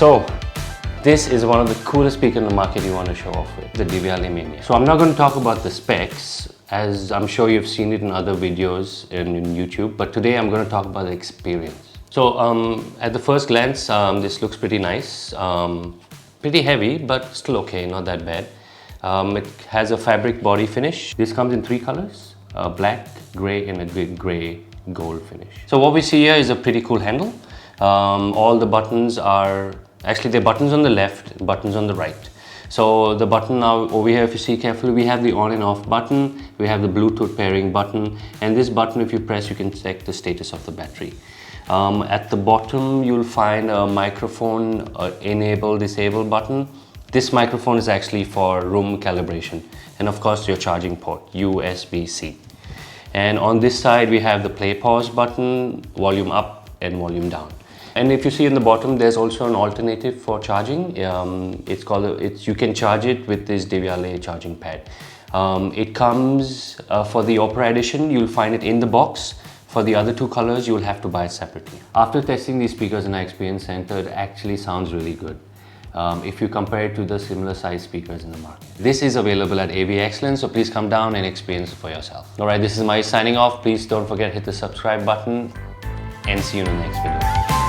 So, this is one of the coolest speakers in the market you want to show off with, the DEVIALET MANIA. So I'm not going to talk about the specs, as I'm sure you've seen it in other videos in YouTube, but today I'm going to talk about the experience. So at the first glance, this looks pretty nice, pretty heavy, but still okay, not that bad. It has a fabric body finish. This comes in 3 colors, black, grey and a grey gold finish. So what we see here is a pretty cool handle. All the buttons are, actually they're buttons on the left, buttons on the right. So the button now over here, if you see carefully, we have the on and off button, we have the Bluetooth pairing button, and this button, if you press, you can check the status of the battery. At the bottom, you'll find a microphone enable disable button. This microphone is actually for room calibration, and of course your charging port, USB-C. And on this side, we have the play pause button, volume up and volume down. And if you see in the bottom, there's also an alternative for charging. You can charge it with this DEVIALET charging pad. It comes for the Opera edition, you'll find it in the box. For the other 2 colors, you'll have to buy it separately. After testing these speakers in our experience center, it actually sounds really good. If you compare it to the similar size speakers in the market. This is available at AV Excellence, so please come down and experience it for yourself. Alright, this is Mai signing off. Please don't forget to hit the subscribe button and see you in the next video.